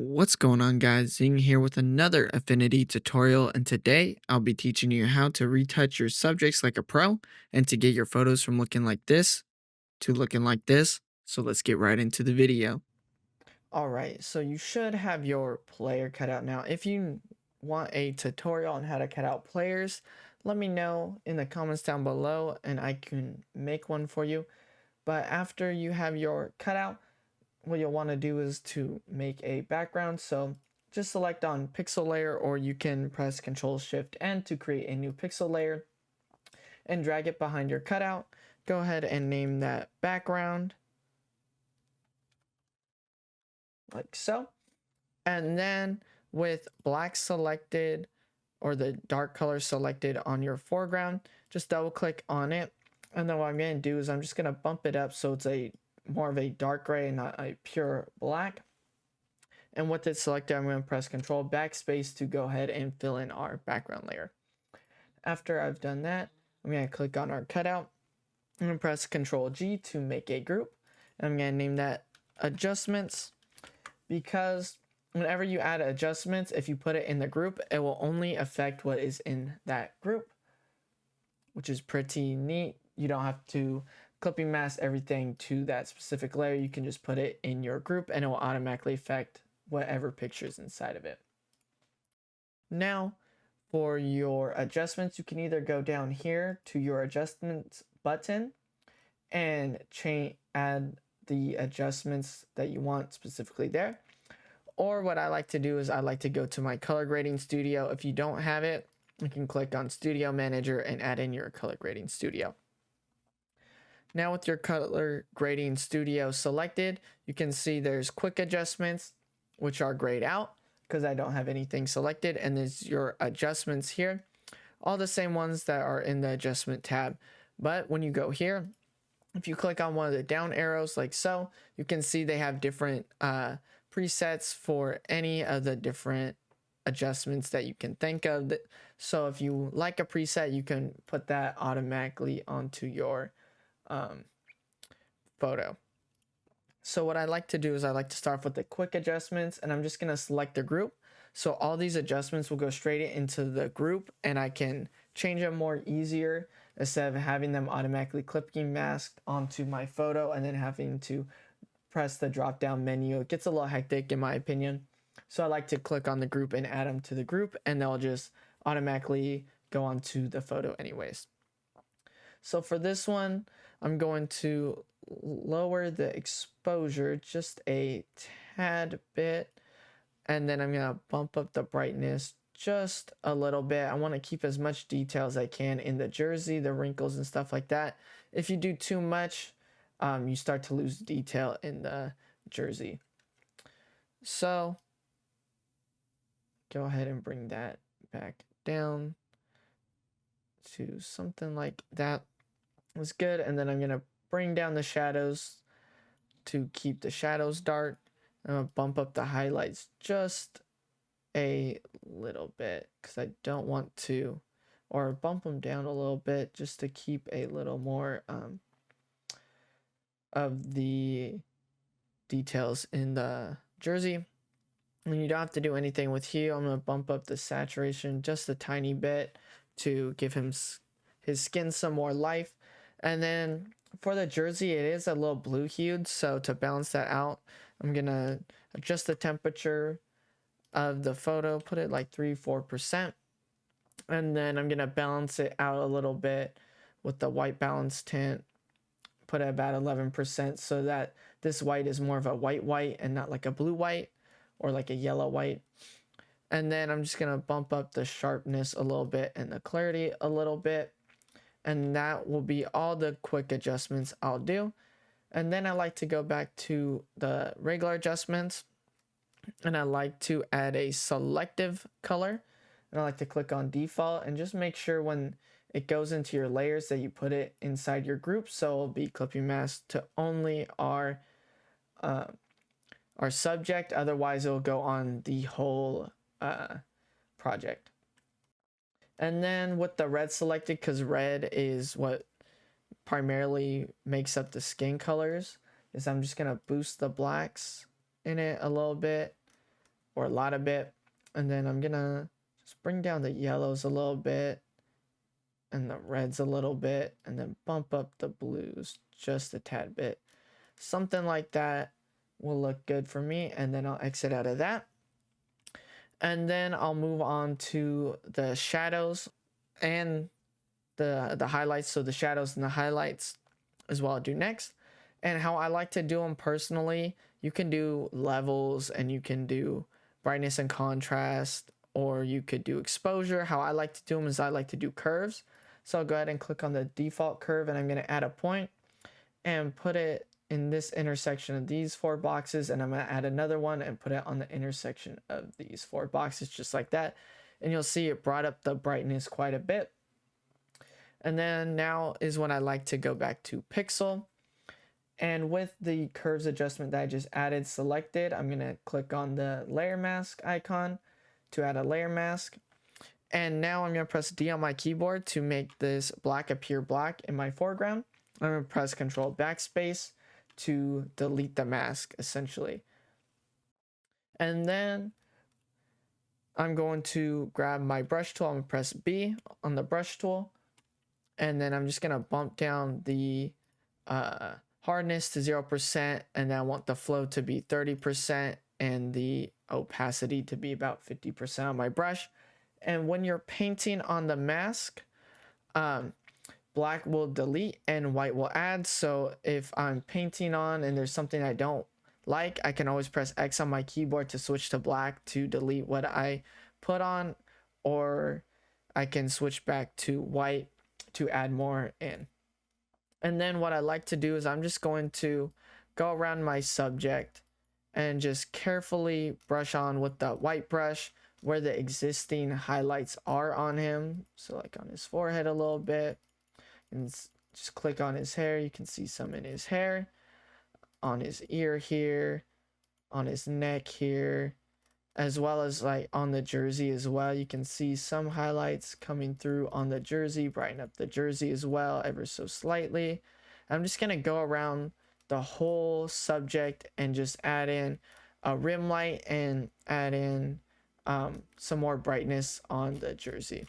What's going on, guys? Zing here with another Affinity tutorial, and today I'll be teaching you how to retouch your subjects like a pro and to get your photos from looking like this to looking like this. So let's get right into the video. Alright, so you should have your player cut out now. If you want a tutorial on how to cut out players, let me know in the comments down below and I can make one for you. But after you have your cutout, what you'll want to do is to make a background. So just select on pixel layer, or you can press Ctrl Shift N to create a new pixel layer and drag it behind your cutout. Go ahead and name that background like so. And then with black selected, or the dark color selected on your foreground, just double click on it. And then what I'm going to do is I'm just going to bump it up so it's a more of a dark gray and not a pure black. And with it selected, I'm going to press Control Backspace to go ahead and fill in our background layer. After I've done that, I'm going to click on our cutout. I'm going to press Control G to make a group. And I'm going to name that Adjustments, because whenever you add adjustments, if you put it in the group, it will only affect what is in that group, which is pretty neat. You don't have to clipping mask everything to that specific layer. You can just put it in your group and it will automatically affect whatever pictures inside of it. Now, for your adjustments, you can either go down here to your adjustments button and add the adjustments that you want specifically there. Or what I like to do is I like to go to my color grading studio. If you don't have it, you can click on Studio Manager and add in your color grading studio. Now with your color grading studio selected, you can see there's quick adjustments, which are grayed out because I don't have anything selected. And there's your adjustments here, all the same ones that are in the adjustment tab. But when you go here, if you click on one of the down arrows like so, you can see they have different presets for any of the different adjustments that you can think of. So if you like a preset, you can put that automatically onto your photo. So what I like to do is I like to start with the quick adjustments, and I'm just going to select the group. So all these adjustments will go straight into the group, and I can change them more easier instead of having them automatically clipping masked onto my photo and then having to press the drop down menu. It gets a little hectic in my opinion. So I like to click on the group and add them to the group, and they'll just automatically go onto the photo anyways. So for this one, I'm going to lower the exposure just a tad bit, and then I'm going to bump up the brightness just a little bit. I want to keep as much detail as I can in the jersey, the wrinkles and stuff like that. If you do too much, you start to lose detail in the jersey. So go ahead and bring that back down to something like that. Was good. And then I'm going to bring down the shadows to keep the shadows dark. I'm going to bump up the highlights just a little bit because I don't want to, or bump them down a little bit just to keep a little more of the details in the jersey. And you don't have to do anything with hue. I'm going to bump up the saturation just a tiny bit to give him his skin some more life. And then for the jersey, it is a little blue hued, so to balance that out, I'm gonna adjust the temperature of the photo, put it like 3-4%, and then I'm gonna balance it out a little bit with the white balance tint, put it about 11%, so that this white is more of a white and not like a blue white or like a yellow white. And then I'm just gonna bump up the sharpness a little bit and the clarity a little bit. And that will be all the quick adjustments I'll do. And then I like to go back to the regular adjustments, and I like to add a selective color, and I like to click on default and just make sure when it goes into your layers that you put it inside your group, so it'll be clipping masked to only our subject. Otherwise it'll go on the whole project. And then with the red selected, because red is what primarily makes up the skin colors, is I'm just going to boost the blacks in it a little bit. or a lot of it. And then I'm gonna just bring down the yellows a little bit and the reds a little bit, and then bump up the blues just a tad bit. Something like that will look good for me, and then I'll exit out of that. And then I'll move on to the shadows and the highlights. So the shadows and the highlights is what I'll do next. And how I like to do them personally, you can do levels and you can do brightness and contrast, or you could do exposure. How I like to do them is I like to do curves. So I'll go ahead and click on the default curve, and I'm going to add a point and put it in this intersection of these 4 boxes, and I'm going to add another one and put it on the intersection of these 4 boxes, just like that. And you'll see it brought up the brightness quite a bit. And then now is when I like to go back to pixel, and with the curves adjustment that I just added selected, I'm going to click on the layer mask icon to add a layer mask. And now I'm going to press D on my keyboard to make this black appear black in my foreground. I'm going to press Control Backspace to delete the mask, essentially. And then I'm going to grab my brush tool. I'm going to press B on the brush tool. And then I'm just going to bump down the hardness to 0%. And then I want the flow to be 30% and the opacity to be about 50% on my brush. And when you're painting on the mask, black will delete and white will add. So if I'm painting on and there's something I don't like, I can always press X on my keyboard to switch to black to delete what I put on, or I can switch back to white to add more in. And then what I like to do is I'm just going to go around my subject and just carefully brush on with the white brush where the existing highlights are on him. So like on his forehead a little bit, and just click on his hair. You can see some in his hair, on his ear here, on his neck here, as well as like on the jersey as well. You can see some highlights coming through on the jersey, brighten up the jersey as well ever so slightly. I'm just going to go around the whole subject and just add in a rim light and add in some more brightness on the jersey.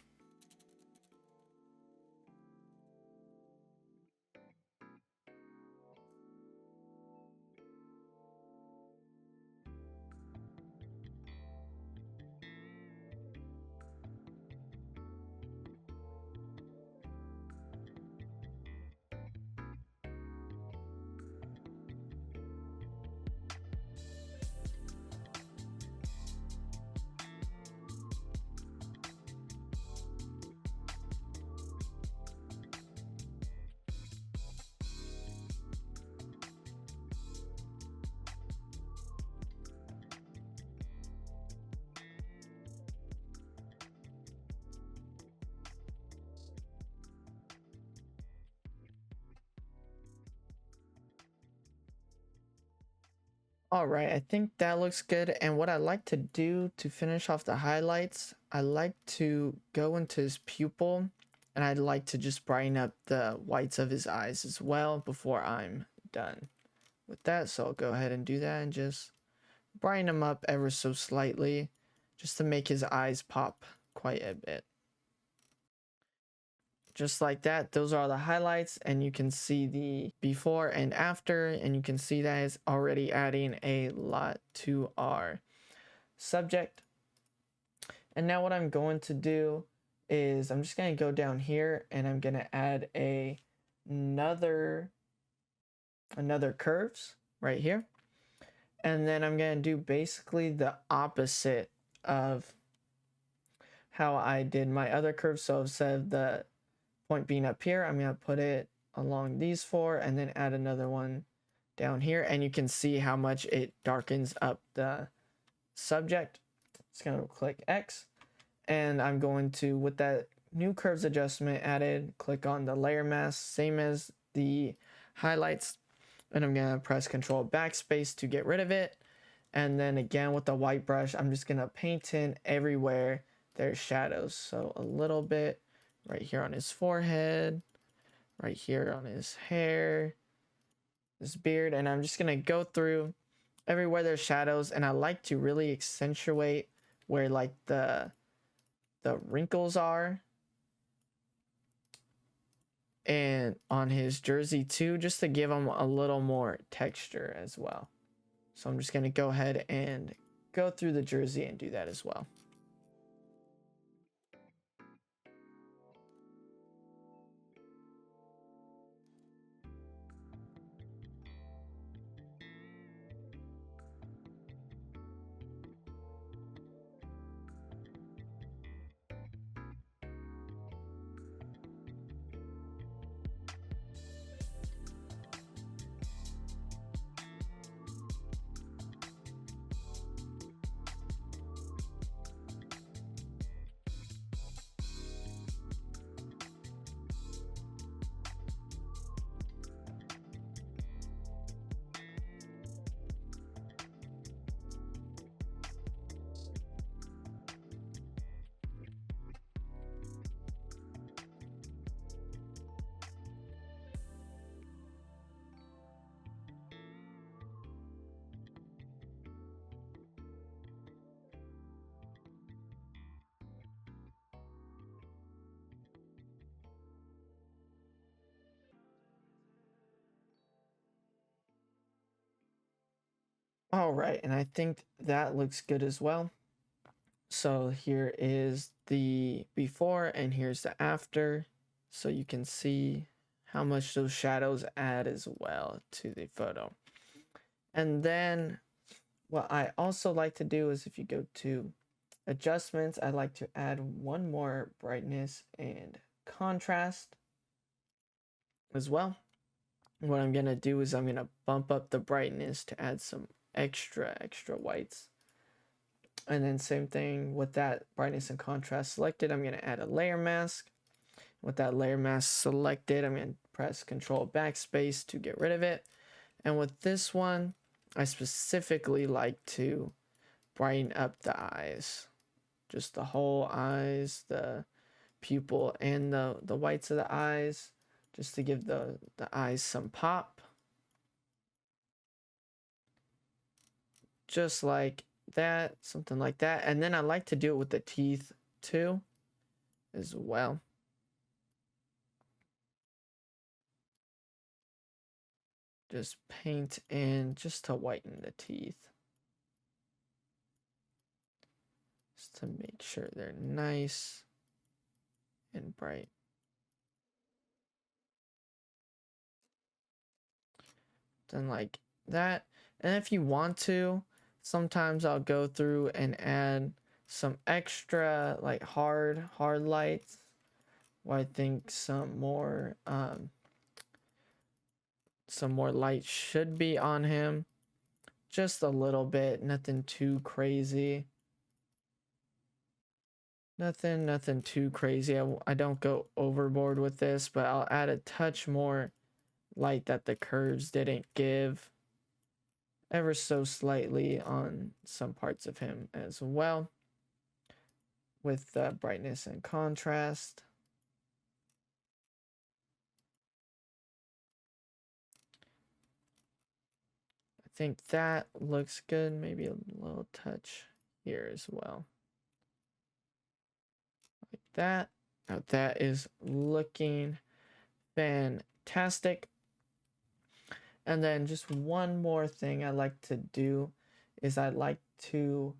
All right, I think that looks good. And what I like to do to finish off the highlights, I like to go into his pupil, and I'd like to just brighten up the whites of his eyes as well before I'm done with that. So I'll go ahead and do that and just brighten him up ever so slightly just to make his eyes pop quite a bit. Just like that, those are the highlights, and you can see the before and after, and you can see that it's already adding a lot to our subject. And now what I'm going to do is I'm just going to go down here, and I'm going to add another curves right here. And then I'm going to do basically the opposite of how I did my other curves. So instead of the point being up here, I'm going to put it along these 4 and then add another one down here, and you can see how much it darkens up the subject. Just going to click X, and I'm going to, with that new curves adjustment added, click on the layer mask, same as the highlights, and I'm going to press Control Backspace to get rid of it. And then again with the white brush, I'm just going to paint in everywhere there's shadows. So a little bit right here on his forehead, right here on his hair, his beard, and I'm just gonna go through everywhere there's shadows, and I like to really accentuate where like the wrinkles are, and on his jersey too, just to give him a little more texture as well. So I'm just going to go ahead and go through the jersey and do that as well. All right, and I think that looks good as well. So here is the before and here's the after. So you can see how much those shadows add as well to the photo. And then what I also like to do is if you go to adjustments, I like to add one more brightness and contrast as well. What I'm going to do is I'm going to bump up the brightness to add some extra whites. And then same thing with that brightness and contrast selected, I'm going to add a layer mask. With that layer mask selected, I'm going to press Control Backspace to get rid of it. And with this one, I specifically like to brighten up the eyes. Just the whole eyes, the pupil, and the whites of the eyes, just to give the eyes some pop. Just like that, something like that. And then I like to do it with the teeth too as well. Just paint in just to whiten the teeth, just to make sure they're nice and bright. Then like that. And if you want to, sometimes I'll go through and add some extra like hard lights, where I think some more light should be on him, just a little bit, nothing too crazy. Nothing too crazy. I don't go overboard with this, but I'll add a touch more light that the curves didn't give, ever so slightly on some parts of him as well, with brightness and contrast. I think that looks good. Maybe a little touch here as well, like that. Now that is looking fantastic. And then just one more thing I like to do is I like to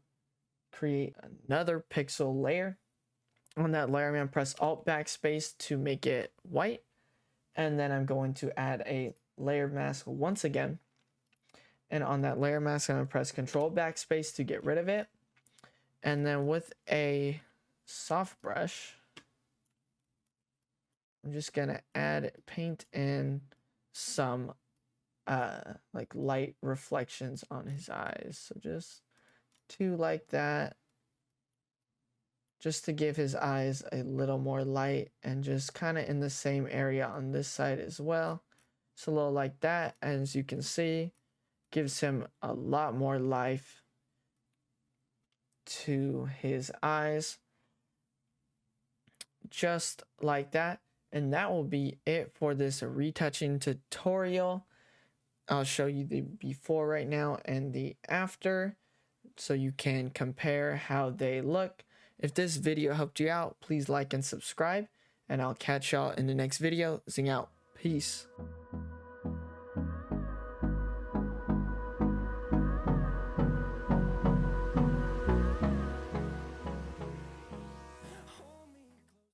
create another pixel layer. On that layer, I'm going to press Alt Backspace to make it white. And then I'm going to add a layer mask once again. And on that layer mask, I'm going to press Control Backspace to get rid of it. And then with a soft brush, I'm just going to paint in some like light reflections on his eyes. So just two like that, just to give his eyes a little more light, and just kind of in the same area on this side as well. So a little like that, as you can see, gives him a lot more life to his eyes, just like that. And that will be it for this retouching tutorial. I'll show you the before right now and the after so you can compare how they look. If this video helped you out, please like and subscribe, and I'll catch y'all in the next video. Zing out. Peace.